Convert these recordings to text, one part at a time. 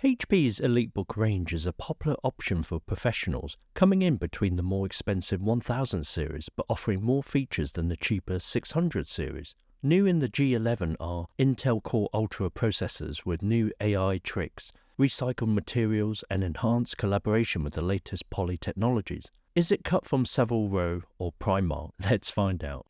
HP's EliteBook range is a popular option for professionals, coming in between the more expensive 1000 series but offering more features than the cheaper 600 series. New in the G11 are Intel Core Ultra processors with new AI tricks, recycled materials and enhanced collaboration with the latest poly technologies. Is it cut from Savile Row or Primark? Let's find out.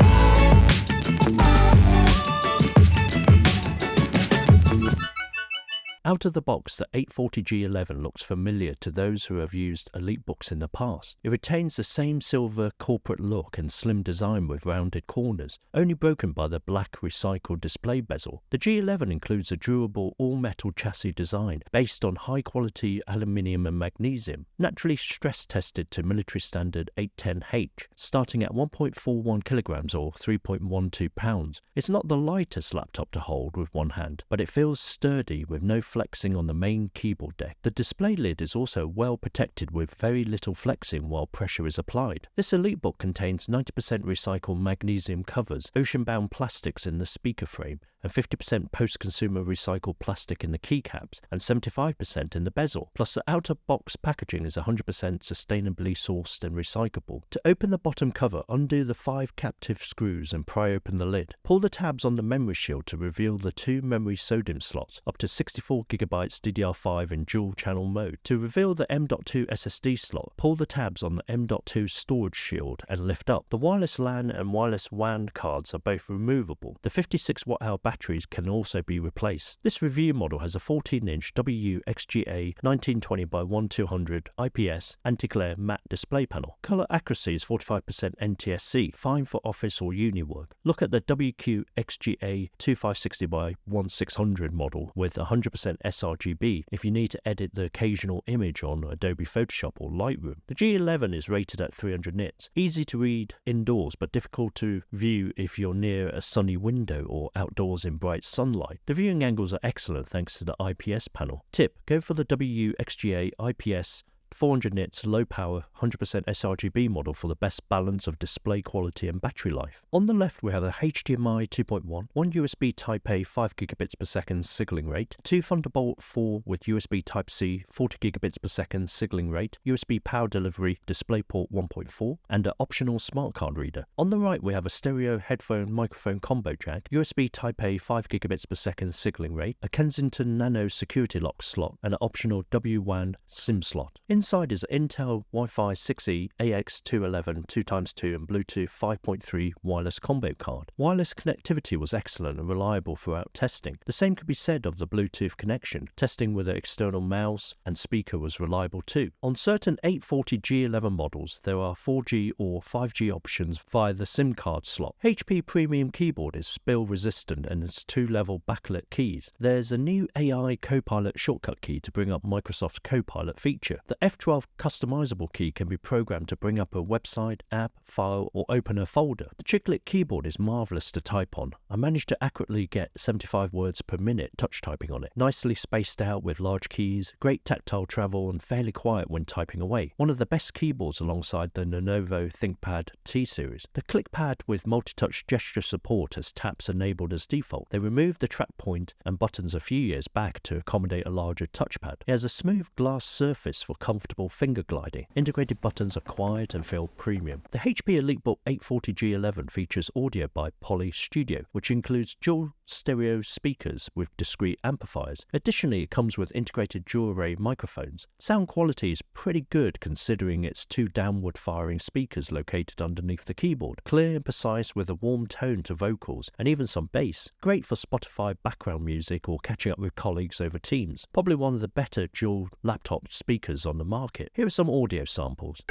Out of the box, the 840 G11 looks familiar to those who have used EliteBooks in the past. It retains the same silver corporate look and slim design with rounded corners, only broken by the black recycled display bezel. The G11 includes a durable all-metal chassis design based on high-quality aluminium and magnesium, naturally stress-tested to military standard 810H, starting at 1.41 kilograms or 3.12 pounds. It's not the lightest laptop to hold with one hand, but it feels sturdy with no flexing on the main keyboard deck. The display lid is also well protected with very little flexing while pressure is applied. This EliteBook contains 90% recycled magnesium covers, ocean-bound plastics in the speaker frame, and 50% post-consumer recycled plastic in the keycaps, and 75% in the bezel. Plus, the outer-box packaging is 100% sustainably sourced and recyclable. To open the bottom cover, undo the 5 captive screws and pry open the lid. Pull the tabs on the memory shield to reveal the 2 memory SODIMM slots, up to 64GB DDR5 in dual-channel mode. To reveal the M.2 SSD slot, pull the tabs on the M.2 storage shield and lift up. The wireless LAN and wireless WAN cards are both removable. The 56Wh batteries can also be replaced. This review model has a 14-inch WXGA 1920x1200 IPS anti-glare matte display panel. Color accuracy is 45% NTSC, fine for office or uni work. Look at the WQXGA 2560x1600 model with 100% sRGB if you need to edit the occasional image on Adobe Photoshop or Lightroom. The G11 is rated at 300 nits. Easy to read indoors but difficult to view if you're near a sunny window or outdoors in bright sunlight. The viewing angles are excellent thanks to the IPS panel. Tip: go for the WXGA IPS 400 nits, low power, 100% sRGB model for the best balance of display quality and battery life. On the left we have a HDMI 2.1, one USB Type-A 5GB/s signaling rate, 2 Thunderbolt 4 with USB Type-C 40GB/s signaling rate, USB power delivery DisplayPort 1.4, and an optional smart card reader. On the right we have a stereo headphone microphone combo jack, USB Type-A 5GB/s signaling rate, a Kensington Nano security lock slot, and an optional WWAN SIM slot. Inside is an Intel Wi-Fi 6E AX211 2x2 and Bluetooth 5.3 wireless combo card. Wireless connectivity was excellent and reliable throughout testing. The same could be said of the Bluetooth connection. Testing with an external mouse and speaker was reliable too. On certain 840 G11 models, there are 4G or 5G options via the SIM card slot. HP Premium keyboard is spill resistant and has 2-level backlit keys. There's a new AI Copilot shortcut key to bring up Microsoft's Copilot feature. The F12 customizable key can be programmed to bring up a website, app, file, or open a folder. The chiclet keyboard is marvelous to type on. I managed to accurately get 75 words per minute touch typing on it. Nicely spaced out with large keys, great tactile travel, and fairly quiet when typing away. One of the best keyboards alongside the Lenovo ThinkPad T-Series. The ClickPad with multi-touch gesture support has taps enabled as default. They removed the track point and buttons a few years back to accommodate a larger touchpad. It has a smooth glass surface for comfortable finger gliding. Integrated buttons are quiet and feel premium. The HP EliteBook 840 G11 features audio by Poly Studio, which includes dual stereo speakers with discrete amplifiers. Additionally, it comes with integrated dual-array microphones. Sound quality is pretty good considering its 2 downward-firing speakers located underneath the keyboard. Clear and precise with a warm tone to vocals and even some bass. Great for Spotify background music or catching up with colleagues over Teams. Probably one of the better dual laptop speakers on the market. Here are some audio samples.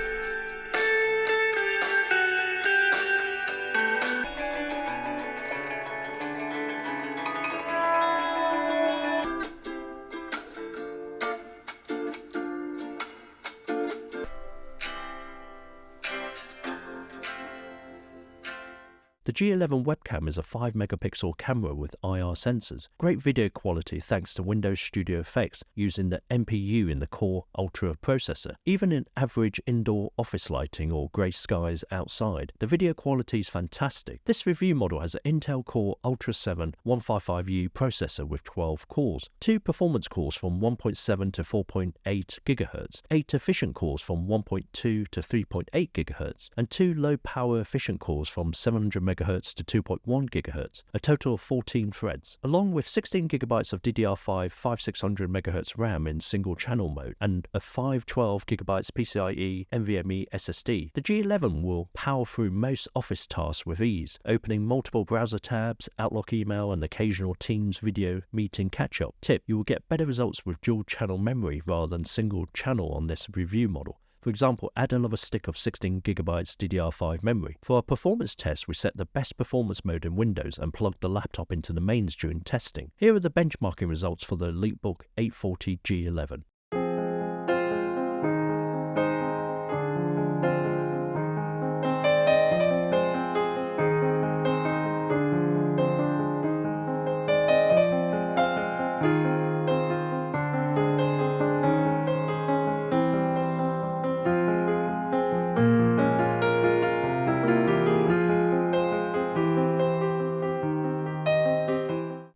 The G11 webcam is a 5 megapixel camera with IR sensors. Great video quality thanks to Windows Studio Effects using the NPU in the Core Ultra processor. Even in average indoor office lighting or grey skies outside, the video quality is fantastic. This review model has an Intel Core Ultra 7 155U processor with 12 cores, 2 performance cores from 1.7 to 4.8 GHz, 8 efficient cores from 1.2 to 3.8 GHz, and 2 low-power efficient cores from 700 MHz to 2.1 GHz, a total of 14 threads, along with 16 GB of DDR5 5600 MHz RAM in single-channel mode and a 512 GB PCIe NVMe SSD. The G11 will power through most office tasks with ease, opening multiple browser tabs, Outlook email, and occasional Teams video meeting catch-up. Tip: you will get better results with dual-channel memory rather than single-channel on this review model. For example, add another stick of 16 GB DDR5 memory. For our performance test, we set the best performance mode in Windows and plugged the laptop into the mains during testing. Here are the benchmarking results for the EliteBook 840 G11.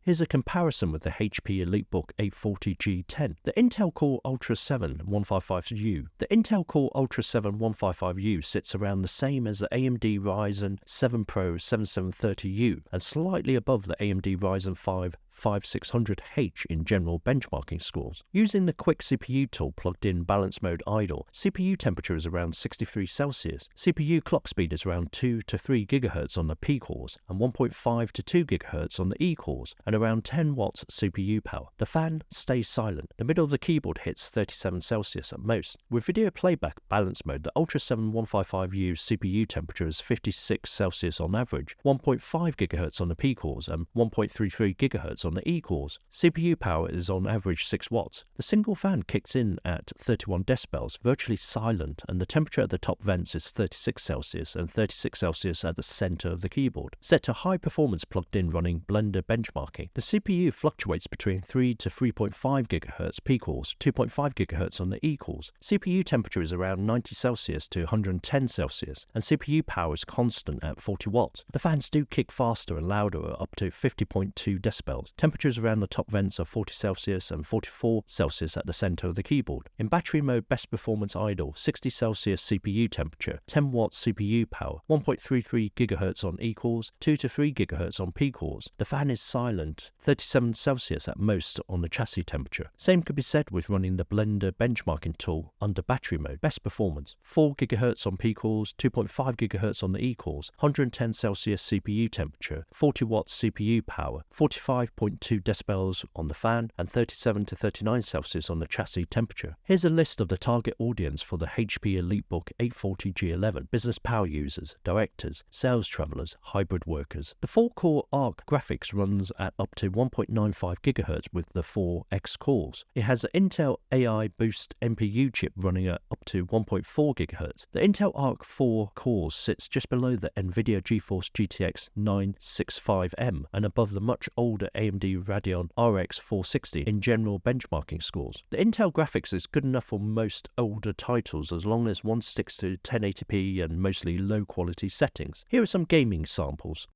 Here's a comparison with the HP EliteBook 840 G10. The Intel Core Ultra 7 155U. The Intel Core Ultra 7 155U sits around the same as the AMD Ryzen 7 Pro 7730U and slightly above the AMD Ryzen 5 5600H in general benchmarking scores. Using the quick CPU tool plugged in balance mode idle, CPU temperature is around 63 Celsius. CPU clock speed is around 2 to 3 GHz on the P cores and 1.5 to 2 GHz on the E cores, and around 10 watts CPU power. The fan stays silent. The middle of the keyboard hits 37 Celsius at most. With video playback balance mode, the Ultra 7 155U CPU temperature is 56 Celsius on average, 1.5 GHz on the P cores and 1.33 GHz on the E cores. CPU power is on average 6 watts. The single fan kicks in at 31 decibels, virtually silent, and the temperature at the top vents is 36 Celsius and 36 Celsius at the center of the keyboard. Set to high performance plugged in running Blender benchmarking. The CPU fluctuates between 3 to 3.5 GHz P cores, 2.5 GHz on the E cores. CPU temperature is around 90 Celsius to 110 Celsius, and CPU power is constant at 40 watts. The fans do kick faster and louder at up to 50.2 decibels. Temperatures around the top vents are 40 Celsius and 44 Celsius at the center of the keyboard. In battery mode, best performance idle, 60 Celsius CPU temperature, 10 watts CPU power, 1.33 GHz on E cores, 2 to 3 GHz on P cores. The fan is silent, 37 Celsius at most on the chassis temperature. Same could be said with running the Blender benchmarking tool under battery mode. Best performance, 4 GHz on P cores, 2.5 GHz on the E cores, 110 Celsius CPU temperature, 40 watts CPU power, 45.2 decibels on the fan, and 37 to 39 Celsius on the chassis temperature. Here's a list of the target audience for the HP EliteBook 840 G11. Business power users, directors, sales travelers, hybrid workers. The 4-core ARC graphics runs at up to 1.95 GHz with the 4X cores. It has an Intel AI Boost NPU chip running at up to 1.4 GHz. The Intel Arc 4 cores sits just below the NVIDIA GeForce GTX 965M and above the much older AMD Radeon RX 460 in general benchmarking scores. The Intel graphics is good enough for most older titles as long as one sticks to 1080p and mostly low quality settings. Here are some gaming samples.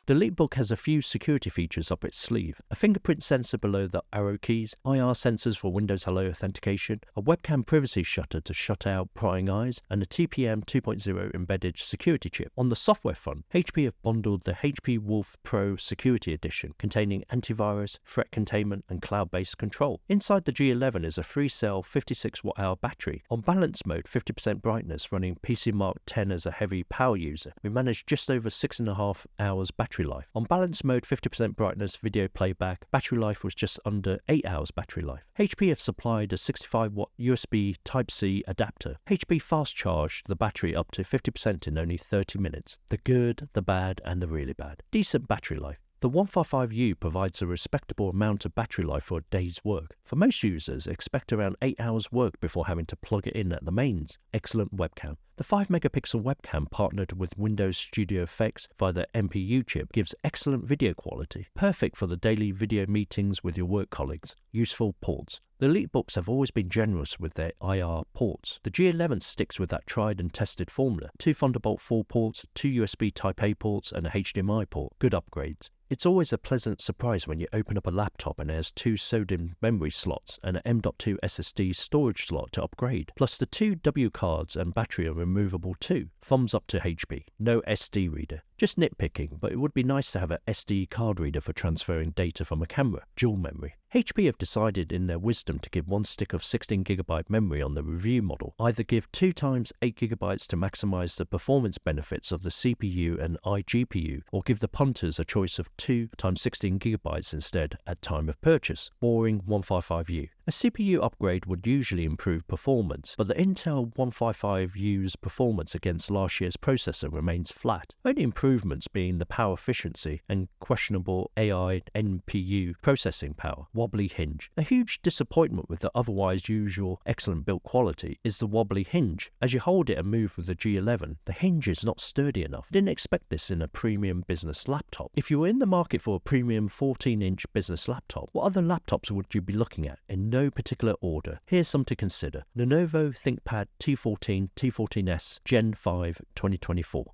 The EliteBook has a few security features up its sleeve: a fingerprint sensor below the arrow keys, IR sensors for Windows Hello authentication, a webcam privacy shutter to shut out prying eyes, and a TPM 2.0 embedded security chip. On the software front, HP have bundled the HP Wolf Pro Security Edition, containing antivirus, threat containment, and cloud-based control. Inside the G11 is a 3-cell 56 watt-hour battery. On balance mode, 50% brightness, running PCMark 10 as a heavy power user. We managed just over 6.5 hours battery life. On balance mode, 50% brightness, video playback, battery life was just under 8 hours battery life. HP have supplied a 65 watt USB Type-C adapter. HP fast charged the battery up to 50% in only 30 minutes. The good, the bad, and the really bad. Decent battery life. The 155U provides a respectable amount of battery life for a day's work. For most users, expect around 8 hours work before having to plug it in at the mains. Excellent webcam. The 5-megapixel webcam partnered with Windows Studio Effects via the MPU chip gives excellent video quality, perfect for the daily video meetings with your work colleagues. Useful ports. The EliteBooks have always been generous with their IR ports. The G11 sticks with that tried and tested formula: 2 Thunderbolt 4 ports, 2 USB Type-A ports, and a HDMI port. Good upgrades. It's always a pleasant surprise when you open up a laptop and it has 2 SODIMM memory slots and an M.2 SSD storage slot to upgrade. Plus the 2 W cards and battery are removable too. Thumbs up to HP. No SD reader. Just nitpicking, but it would be nice to have a SD card reader for transferring data from a camera. Dual memory. HP have decided in their wisdom to give one stick of 16GB memory on the review model. Either give 2 times 8GB to maximize the performance benefits of the CPU and iGPU, or give the punters a choice of 2 times 16GB instead at time of purchase. Boring 155U. A CPU upgrade would usually improve performance, but the Intel 155U's performance against last year's processor remains flat. Only improvements being the power efficiency and questionable AI NPU processing power. Wobbly Hinge. A huge disappointment with the otherwise usual excellent build quality is the wobbly hinge. As you hold it and move with the G11, the hinge is not sturdy enough. Didn't expect this in a premium business laptop. If you were in the market for a premium 14-inch business laptop, what other laptops would you be looking at? In no particular order. Here's some to consider. Lenovo ThinkPad T14, T14S Gen5 2024.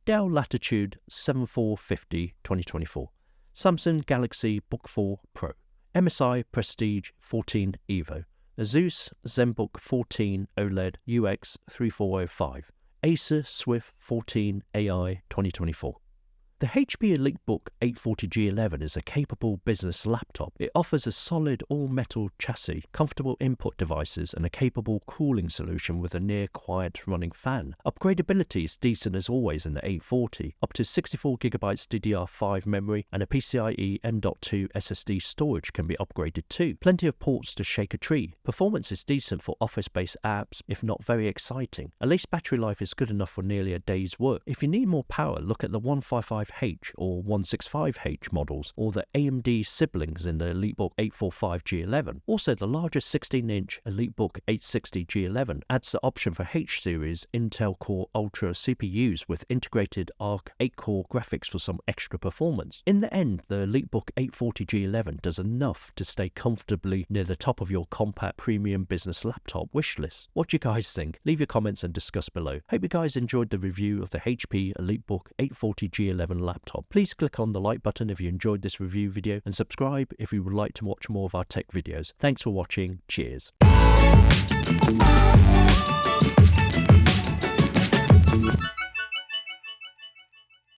Dell Latitude 7450 2024. Samsung Galaxy Book 4 Pro. MSI Prestige 14 Evo. Asus ZenBook 14 OLED UX 3405. Acer Swift 14 AI 2024. The HP EliteBook 840G11 is a capable business laptop. It offers a solid all-metal chassis, comfortable input devices, and a capable cooling solution with a near-quiet running fan. Upgradability is decent as always in the 840, up to 64GB DDR5 memory and a PCIe M.2 SSD storage can be upgraded too. Plenty of ports to shake a tree. Performance is decent for office-based apps, if not very exciting. At least battery life is good enough for nearly a day's work. If you need more power, look at the 155H or 165H models, or the AMD siblings in the EliteBook 845G11. Also, the largest 16-inch EliteBook 860G11 adds the option for H-series Intel Core Ultra CPUs with integrated Arc 8-core graphics for some extra performance. In the end, the EliteBook 840G11 does enough to stay comfortably near the top of your compact premium business laptop wish list. What do you guys think? Leave your comments and discuss below. Hope you guys enjoyed the review of the HP EliteBook 840G11 laptop. Please click on the like button if you enjoyed this review video and subscribe if you would like to watch more of our tech videos. Thanks for watching. Cheers.